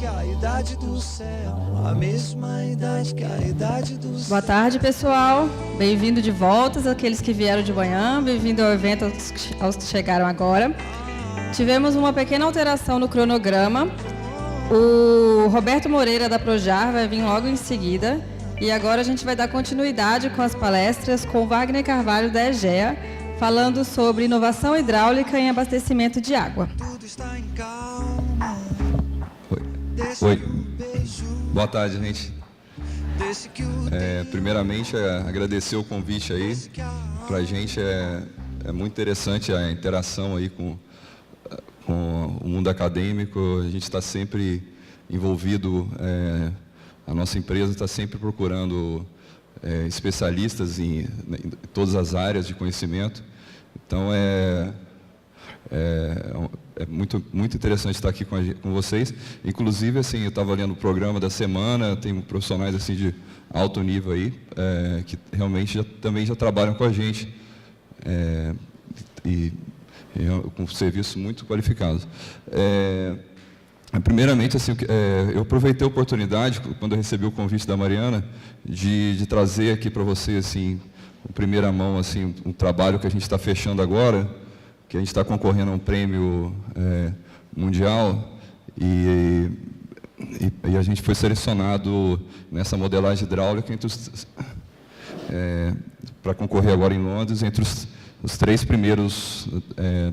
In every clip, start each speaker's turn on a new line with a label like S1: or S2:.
S1: que a idade do céu, a mesma idade que a idade do céu.
S2: Boa tarde, pessoal. Bem-vindo de volta, aqueles que vieram de manhã. Bem-vindo ao evento aos que chegaram agora. Tivemos uma pequena alteração no cronograma. O Roberto Moreira, da Projar, vai vir logo em seguida. E agora a gente vai dar continuidade com as palestras com Wagner Carvalho, da EGEA, falando sobre inovação hidráulica em abastecimento de água.
S1: Tudo está em calma.
S3: Oi. Boa tarde, gente. Primeiramente, agradecer o convite aí. Para a gente é muito interessante a interação aí com o mundo acadêmico. A gente está sempre envolvido, a nossa empresa está sempre procurando especialistas em todas as áreas de conhecimento. Então, é muito interessante estar aqui com vocês. Inclusive, assim, eu estava lendo o programa da semana, tem profissionais assim, de alto nível aí, que realmente também já trabalham com a gente, e com serviços muito qualificados. Primeiramente, assim, eu aproveitei a oportunidade, quando eu recebi o convite da Mariana, de trazer aqui para vocês, assim, em primeira mão, assim, um trabalho que a gente está fechando agora, que a gente está concorrendo a um prêmio mundial, e a gente foi selecionado nessa modelagem hidráulica para concorrer agora em Londres, entre os 3 primeiros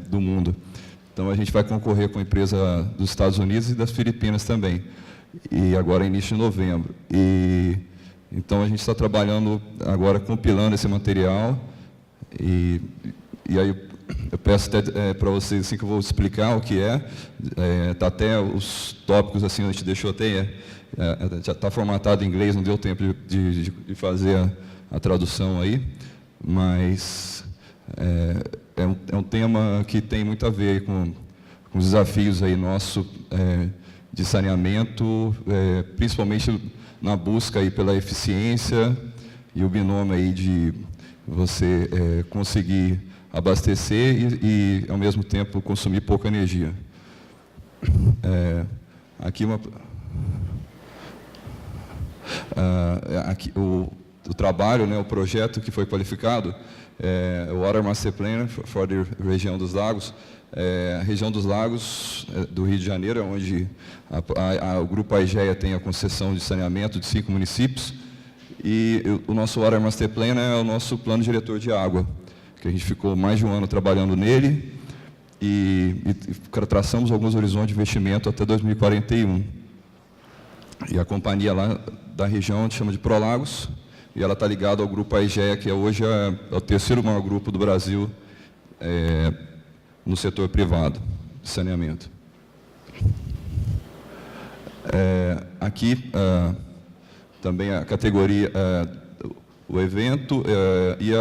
S3: do mundo. Então, a gente vai concorrer com a empresa dos Estados Unidos e das Filipinas também, e agora início de novembro. Então, a gente está trabalhando agora, compilando esse material, e aí eu peço até para vocês assim, que eu vou explicar o que tá até os tópicos, assim, a gente deixou até, já está formatado em inglês, não deu tempo de fazer a tradução aí, mas é um tema que tem muito a ver com os desafios aí nosso de saneamento, principalmente na busca aí pela eficiência e o binômio aí de você conseguir abastecer e ao mesmo tempo consumir pouca energia. Aqui o trabalho, né, o projeto que foi qualificado o Water Master Plan for the região dos Lagos. A região dos Lagos do Rio de Janeiro, onde o Grupo AEGEA tem a concessão de saneamento de 5 municípios, e o nosso Water Master Plan é o nosso plano diretor de água, que a gente ficou mais de um ano trabalhando nele, e traçamos alguns horizontes de investimento até 2041. E a companhia lá da região, a gente chama de Prolagos, e ela está ligada ao Grupo AEGEA, que hoje é o terceiro maior grupo do Brasil no setor privado de saneamento. Aqui também a categoria, o evento e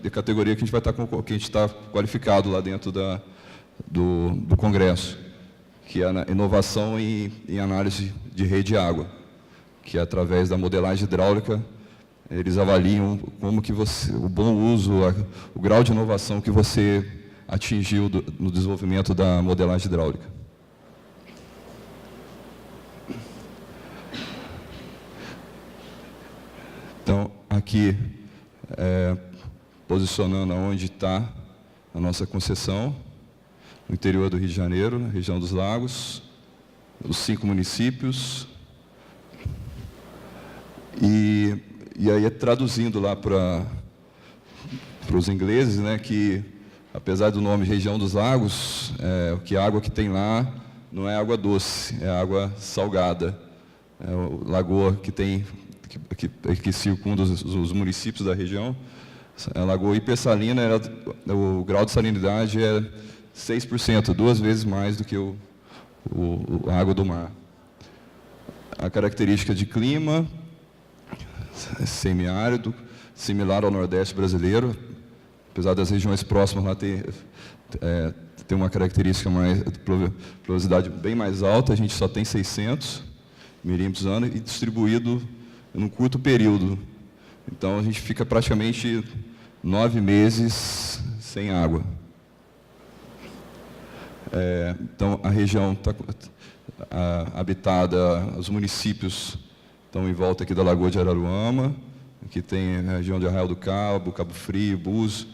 S3: a categoria que a gente vai estar que a gente está qualificado lá dentro do Congresso, que é a inovação em análise de rede de água, que é através da modelagem hidráulica. Eles avaliam como que o bom uso, o grau de inovação que você atingiu no desenvolvimento da modelagem hidráulica. Então, aqui, posicionando onde está a nossa concessão, no interior do Rio de Janeiro, na região dos Lagos, os 5 municípios, e aí, traduzindo lá para os ingleses, né, que, apesar do nome Região dos Lagos, que a água que tem lá não é água doce, é água salgada. A lagoa que circunda os municípios da região, a lagoa hipersalina, o grau de salinidade é 6%, 2 vezes mais do que a água do mar. A característica de clima, semiárido, similar ao Nordeste brasileiro, apesar das regiões próximas lá tem uma característica mais, pluviosidade bem mais alta, a gente só tem 600 milímetros ano e distribuído num curto período. Então a gente fica praticamente 9 meses sem água. Então, a região está habitada, os municípios estão em volta aqui da Lagoa de Araruama, aqui tem a região de Arraial do Cabo, Cabo Frio, Búzios,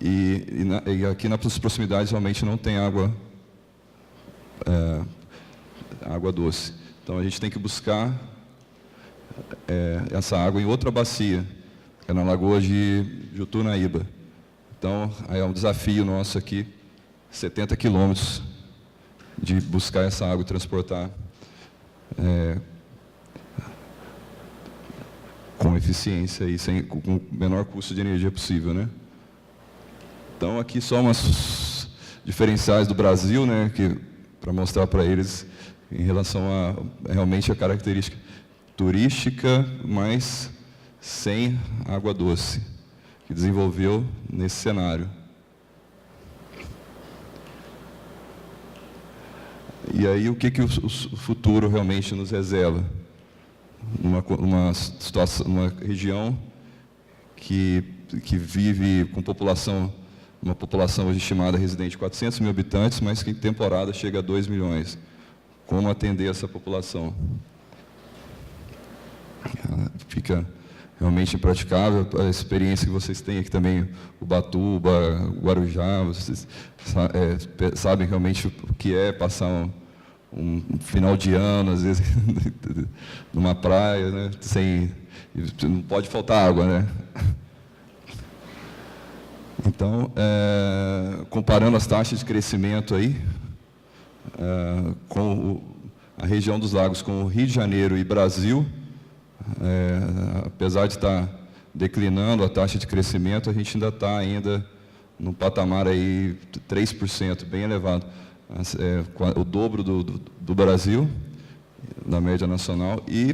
S3: e aqui nas proximidades realmente não tem água doce. Então, a gente tem que buscar essa água em outra bacia, que é na Lagoa de Jutunaíba. Então, é um desafio nosso aqui, 70 quilômetros, de buscar essa água e transportar com eficiência e com o menor custo de energia possível, né? Então, aqui só umas diferenciais do Brasil, né, para mostrar para eles em relação realmente a característica turística, mas sem água doce, que desenvolveu nesse cenário. E aí, o que o futuro realmente nos reserva? Uma situação, uma região que vive com uma população hoje estimada residente de 400 mil habitantes, mas que em temporada chega a 2 milhões. Como atender essa população? Fica realmente impraticável. A experiência que vocês têm aqui também, Ubatuba, Guarujá, vocês sabem realmente o que é passar um final de ano, às vezes, numa praia, né, não pode faltar água, né? Então, comparando as taxas de crescimento aí, com a região dos lagos com o Rio de Janeiro e Brasil, apesar de estar declinando a taxa de crescimento, a gente ainda está num patamar aí 3%, bem elevado. O dobro do Brasil, na média nacional, e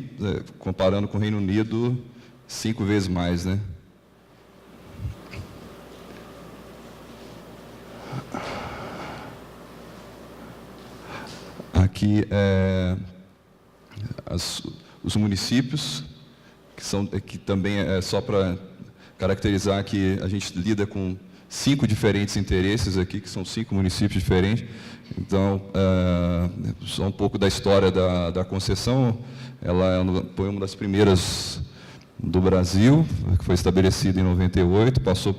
S3: comparando com o Reino Unido, 5 vezes mais, né? Aqui os municípios, que também só para caracterizar que a gente lida com 5 diferentes interesses aqui, que são 5 municípios diferentes. Então, só um pouco da história da concessão. Ela foi uma das primeiras do Brasil, que foi estabelecida em 98, passou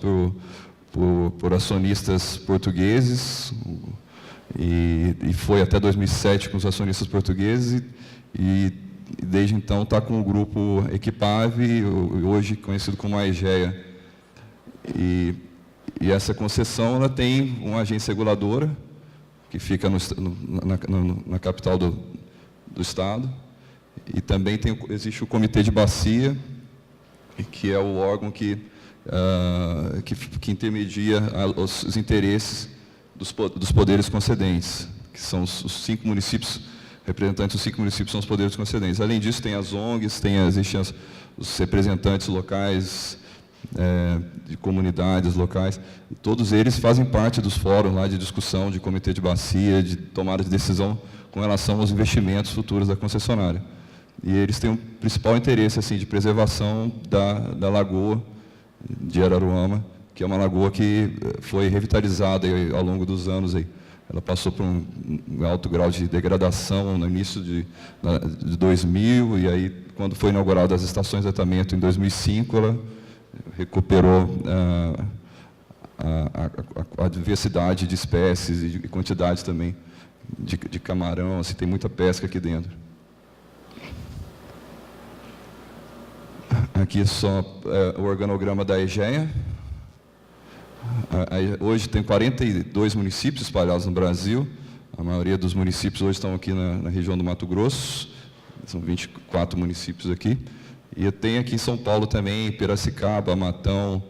S3: por acionistas portugueses, e foi até 2007 com os acionistas portugueses, e desde então está com o grupo Equipave, hoje conhecido como AEGEA. E essa concessão ela tem uma agência reguladora, que fica na capital do Estado, e também existe o Comitê de Bacia, que é o órgão que intermedia os interesses dos poderes concedentes, que são os 5 municípios, representantes dos 5 municípios são os poderes concedentes. Além disso, tem as ONGs, existem os representantes locais, de comunidades locais, e todos eles fazem parte dos fóruns lá de discussão, de comitê de bacia, de tomada de decisão com relação aos investimentos futuros da concessionária. E eles têm um principal interesse assim, de preservação da lagoa de Araruama, que é uma lagoa que foi revitalizada ao longo dos anos. Ela passou por um alto grau de degradação no início de 2000, e aí, quando foi inaugurada as estações de tratamento em 2005, ela recuperou a diversidade de espécies e quantidade também de camarão, assim, tem muita pesca aqui dentro. Aqui é só o organograma da AEGEA. Hoje tem 42 municípios espalhados no Brasil. A maioria dos municípios hoje estão aqui na região do Mato Grosso. São 24 municípios aqui. E tem aqui em São Paulo também, Piracicaba, Matão,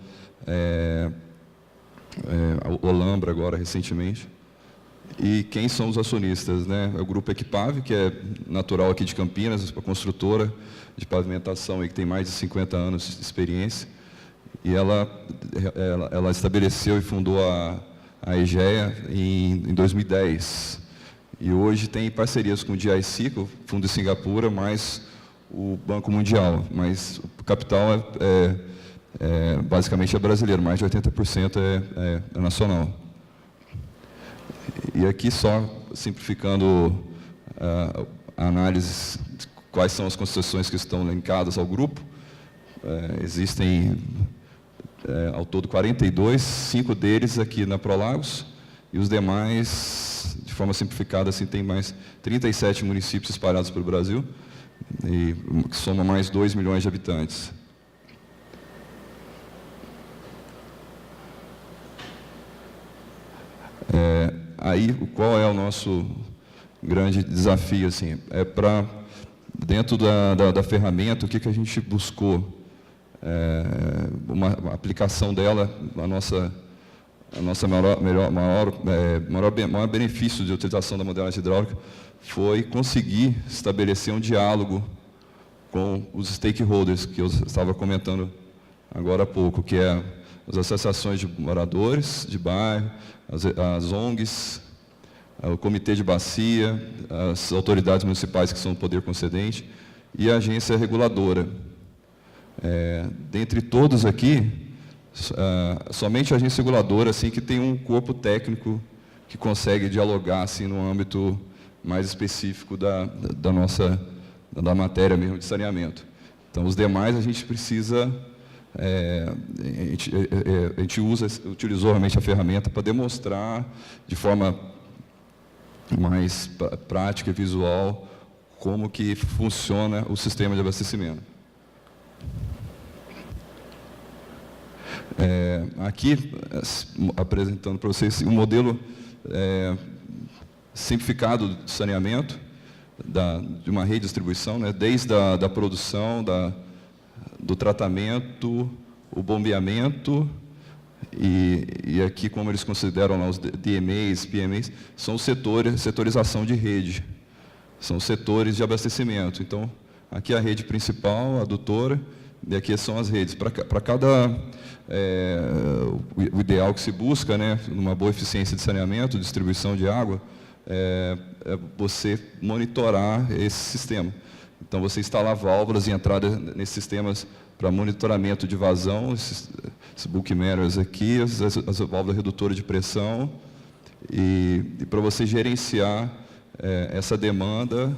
S3: Olambra agora, recentemente. E quem são os acionistas, né? É o Grupo Equipave, que é natural aqui de Campinas, uma construtora de pavimentação que tem mais de 50 anos de experiência. E ela estabeleceu e fundou a AEGEA em 2010. E hoje tem parcerias com o GIC, o Fundo de Singapura, mais o Banco Mundial. Mas o capital basicamente é brasileiro, mais de 80% é nacional. E aqui só simplificando a análise de quais são as concessões que estão linkadas ao grupo. Existem ao todo 42, 5 deles aqui na Prolagos, e os demais, de forma simplificada, assim, tem mais 37 municípios espalhados pelo Brasil, e que soma mais 2 milhões de habitantes. Aí, qual é o nosso grande desafio? Assim, para, dentro da ferramenta, o que a gente buscou? Uma aplicação dela, a nossa maior benefício de utilização da modelagem hidráulica foi conseguir estabelecer um diálogo com os stakeholders, que eu estava comentando agora há pouco, que é as associações de moradores de bairro, as ONGs, o comitê de bacia, as autoridades municipais que são o poder concedente e a agência reguladora. Dentre todos aqui, somente a agência reguladora assim, que tem um corpo técnico que consegue dialogar assim, no âmbito mais específico da matéria mesmo de saneamento. Então, os demais a gente precisa, a gente utilizou realmente a ferramenta para demonstrar de forma mais prática e visual como que funciona o sistema de abastecimento. Aqui, apresentando para vocês um modelo simplificado de saneamento de uma rede de distribuição, né, desde a produção, do tratamento, o bombeamento, e aqui, como eles consideram lá, os DMAs, PMAs, são setorização de rede, são setores de abastecimento. Então, aqui a rede principal, adutora, e aqui são as redes. Para cada... o ideal que se busca, né, numa boa eficiência de saneamento, distribuição de água, é você monitorar esse sistema. Então, você instalar válvulas e entrada nesses sistemas para monitoramento de vazão, esses bulk meters aqui, as válvulas redutoras de pressão, e para você gerenciar essa demanda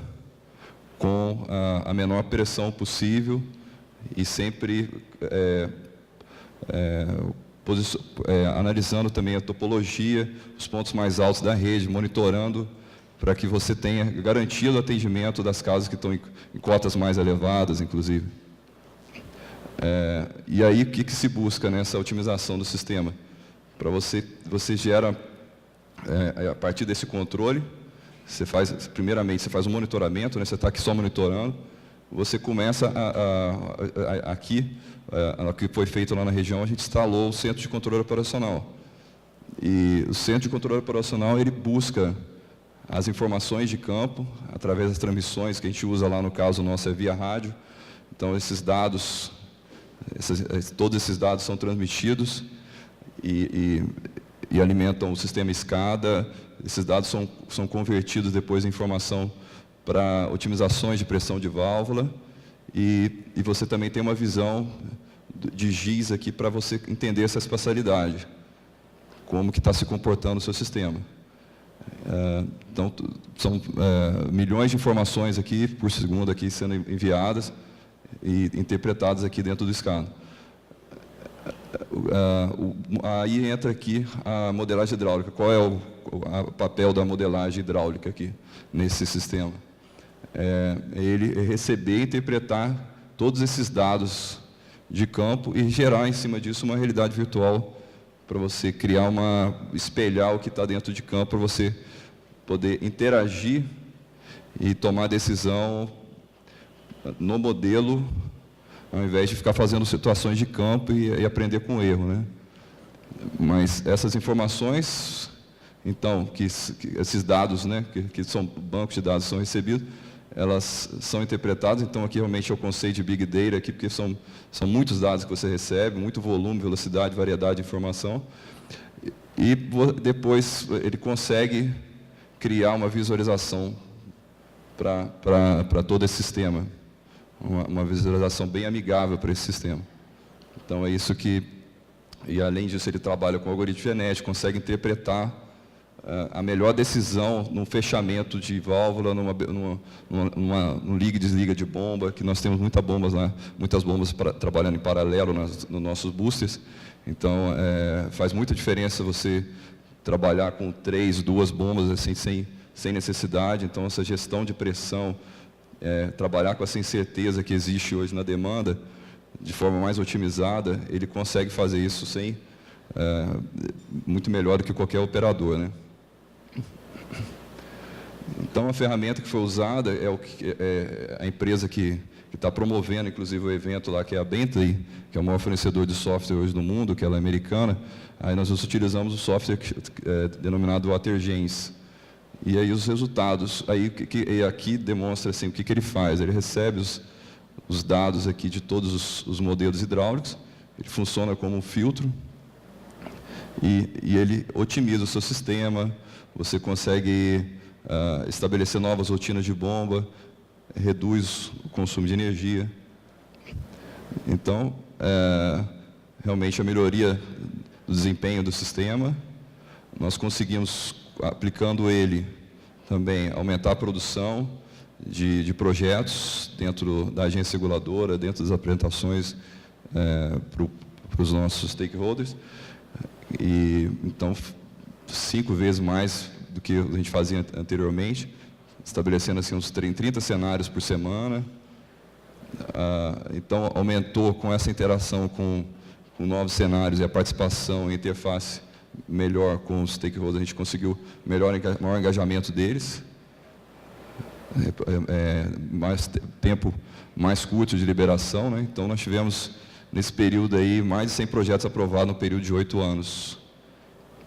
S3: com a menor pressão possível e sempre analisando também a topologia, os pontos mais altos da rede, monitorando para que você tenha garantido o atendimento das casas que estão em cotas mais elevadas, inclusive. E aí, o que se busca nessa otimização do sistema? Para você gera, a partir desse controle, primeiramente, você faz um monitoramento, né, você está aqui só monitorando, você começa aqui, o que foi feito lá na região, a gente instalou o Centro de Controle Operacional. E o Centro de Controle Operacional, ele busca as informações de campo, através das transmissões que a gente usa lá, no caso nosso é via rádio. Então, esses dados, todos esses dados são transmitidos e alimentam o sistema SCADA. Esses dados são convertidos depois em informação para otimizações de pressão de válvula, e você também tem uma visão de GIS aqui para você entender essa espacialidade, como que está se comportando o seu sistema. Então, são milhões de informações aqui por segundo aqui sendo enviadas e interpretadas aqui dentro do SCADA. Aí entra aqui a modelagem hidráulica. Qual é o papel da modelagem hidráulica aqui nesse sistema? Ele receber e interpretar todos esses dados de campo e gerar em cima disso uma realidade virtual para você criar espelhar o que está dentro de campo, para você poder interagir e tomar decisão no modelo, ao invés de ficar fazendo situações de campo e aprender com o erro, né? Mas essas informações, então, esses dados, né, que são bancos de dados, são recebidos, elas são interpretadas. Então, aqui realmente é o conceito de Big Data, aqui, porque são muitos dados que você recebe, muito volume, velocidade, variedade de informação, e depois ele consegue criar uma visualização para todo esse sistema, uma visualização bem amigável para esse sistema. Então, é isso que... E, além disso, ele trabalha com algoritmo genético, consegue interpretar a melhor decisão no fechamento de válvula, no liga e desliga de bomba, que nós temos muitas bombas trabalhando em paralelo nos nossos boosters. Então, faz muita diferença você trabalhar com 2 bombas assim, sem necessidade. Então, essa gestão de pressão, trabalhar com essa incerteza que existe hoje na demanda, de forma mais otimizada, ele consegue fazer isso muito melhor do que qualquer operador, né? Então, a ferramenta que foi usada é a empresa que está promovendo, inclusive, o evento lá, que é a Bentley, que é o maior fornecedor de software hoje no mundo, que ela é americana. Aí nós utilizamos o software denominado WaterGens. E aí os resultados, aqui demonstra assim, o que ele faz. Ele recebe os dados aqui de todos os modelos hidráulicos, ele funciona como um filtro, e ele otimiza o seu sistema, você consegue estabelecer novas rotinas de bomba, reduz o consumo de energia. Então, realmente a melhoria do desempenho do sistema, nós conseguimos, aplicando ele, também aumentar a produção de projetos dentro da agência reguladora, dentro das apresentações para os nossos stakeholders. E, então, 5 vezes mais do que a gente fazia anteriormente, estabelecendo assim, uns 30 cenários por semana. Então, aumentou com essa interação com novos cenários e a participação e interface melhor com os stakeholders, a gente conseguiu maior engajamento deles, tempo mais curto de liberação, né? Então, nós tivemos, nesse período aí, mais de 100 projetos aprovados no período de 8 anos,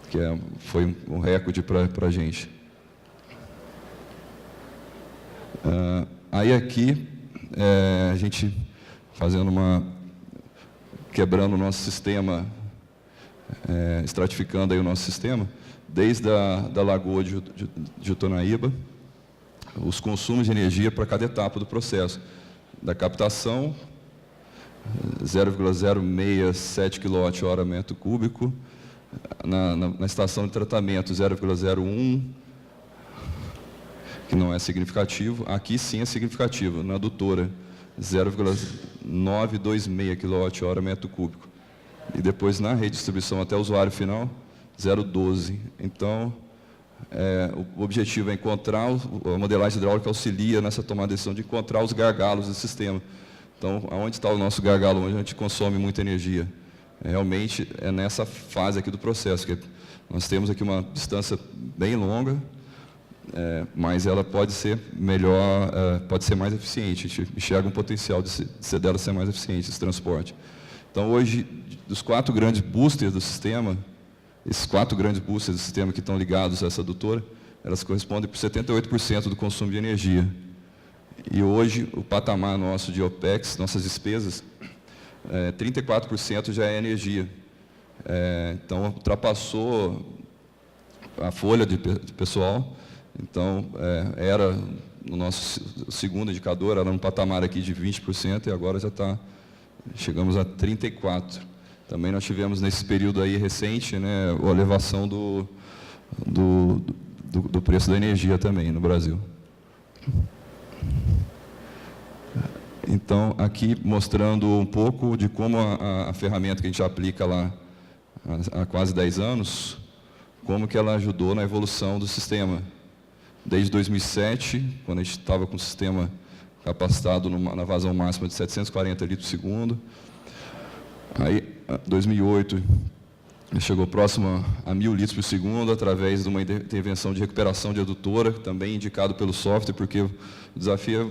S3: que foi um recorde para a gente. Aí aqui, a gente quebrando o nosso sistema, estratificando aí o nosso sistema, desde da Lagoa de Jutonaíba, os consumos de energia para cada etapa do processo, da captação, 0,067 kWh metro cúbico, na estação de tratamento 0,01, que não é significativo, aqui sim é significativo, na adutora 0,926 kWh metro cúbico, e depois na redistribuição até o usuário final 0,12. Então, o objetivo é encontrar, a modelagem hidráulica auxilia nessa tomada de decisão de encontrar os gargalos do sistema. Então, aonde está o nosso gargalo, onde a gente consome muita energia? Realmente é nessa fase aqui do processo, que nós temos aqui uma distância bem longa, mas ela pode ser melhor, pode ser mais eficiente. A gente enxerga um potencial dela ser mais eficiente, esse transporte. Então, hoje, dos 4 grandes boosters do sistema, esses 4 grandes boosters do sistema que estão ligados a essa adutora, elas correspondem por 78% do consumo de energia. E hoje, o patamar nosso de OPEX, nossas despesas, 34% já é energia. Então, ultrapassou a folha de pessoal. Então, era no nosso segundo indicador, era um patamar aqui de 20%, e agora já chegamos a 34%. Também nós tivemos, nesse período aí recente, né, a elevação do preço da energia também no Brasil. Então, aqui mostrando um pouco de como a ferramenta que a gente aplica lá há quase 10 anos, como que ela ajudou na evolução do sistema. Desde 2007, quando a gente estava com o sistema capacitado na vazão máxima de 740 litros por segundo. Aí, 2008, chegou próximo a 1.000 litros por segundo, através de uma intervenção de recuperação de adutora, também indicado pelo software, porque o desafio é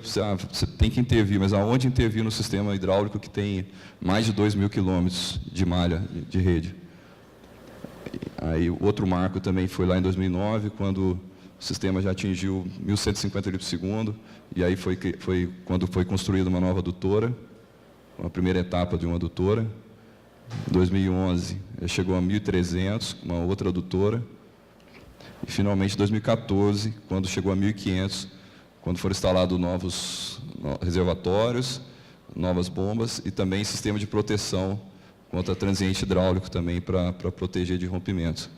S3: você tem que intervir, mas aonde intervir no sistema hidráulico que tem mais de 2.000 quilômetros de malha de rede? Aí, o outro marco também foi lá em 2009, quando o sistema já atingiu 1.150 litros por segundo, e aí foi quando foi construída uma nova adutora, uma primeira etapa de uma adutora. Em 2011, chegou a 1.300, uma outra adutora. E, finalmente, em 2014, quando chegou a 1.500, quando foram instalados novos reservatórios, novas bombas e também sistema de proteção contra transiente hidráulico também para proteger de rompimentos.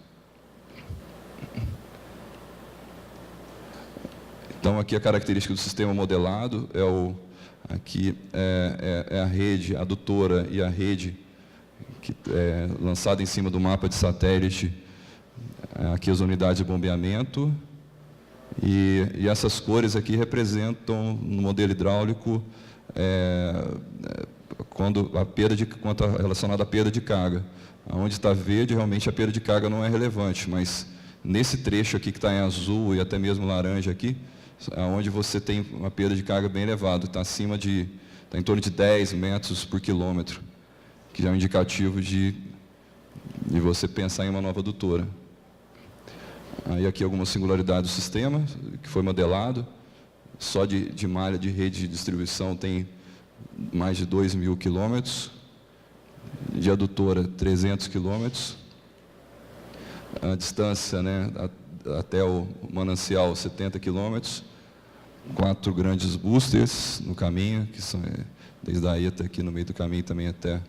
S3: Então, aqui a característica do sistema modelado aqui é a rede adutora e a rede que é lançada em cima do mapa de satélite, aqui as unidades de bombeamento, e essas cores aqui representam, no modelo hidráulico, quando relacionada à perda de carga. Onde está verde, realmente a perda de carga não é relevante, mas nesse trecho aqui que está em azul e até mesmo laranja aqui, é onde você tem uma perda de carga bem elevada, está em torno de 10 metros por quilômetro, que já é um indicativo de você pensar em uma nova adutora. Aí aqui algumas singularidades do sistema, que foi modelado, só de malha de rede de distribuição tem mais de 2.000 quilômetros, de adutora 300 quilômetros, a distância, né, até o manancial 70 quilômetros, 4 grandes boosters no caminho, que são desde a ETA aqui no meio do caminho também até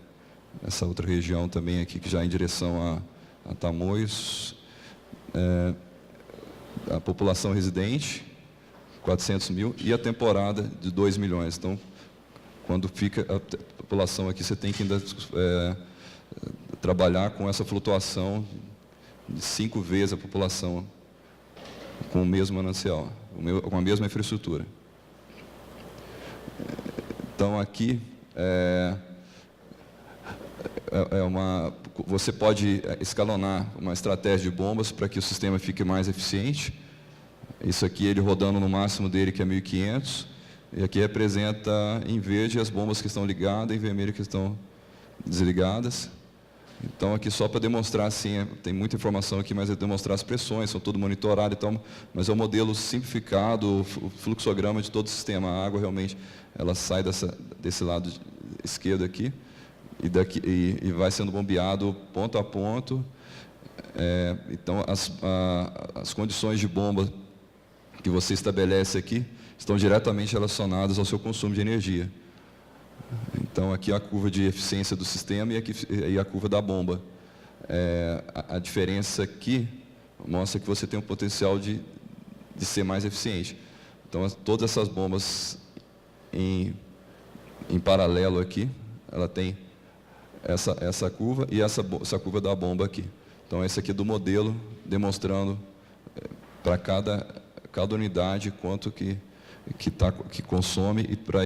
S3: essa outra região também aqui, que já é em direção a Tamoios. A população residente, 400 mil, e a temporada de 2 milhões. Então, quando fica a população aqui, você tem que ainda trabalhar com essa flutuação de 5 vezes a população com o mesmo manancial, com a mesma infraestrutura. Então, aqui você pode escalonar uma estratégia de bombas para que o sistema fique mais eficiente. Isso aqui, ele rodando no máximo dele, que é 1.500, e aqui representa em verde as bombas que estão ligadas, em vermelho que estão desligadas. Então, aqui só para demonstrar, assim, tem muita informação aqui, mas é demonstrar as pressões, são tudo monitorado, então, mas é um modelo simplificado, o fluxograma de todo o sistema. A água, realmente, ela sai desse lado esquerdo aqui, e vai sendo bombeado ponto a ponto. Então, as condições de bomba que você estabelece aqui estão diretamente relacionadas ao seu consumo de energia. Então, aqui a curva de eficiência do sistema e a curva da bomba. A diferença aqui mostra que você tem um potencial de ser mais eficiente. Então, todas essas bombas em paralelo aqui, ela tem essa curva e essa curva da bomba aqui. Então, esse aqui é do modelo, demonstrando para cada unidade quanto que consome, e para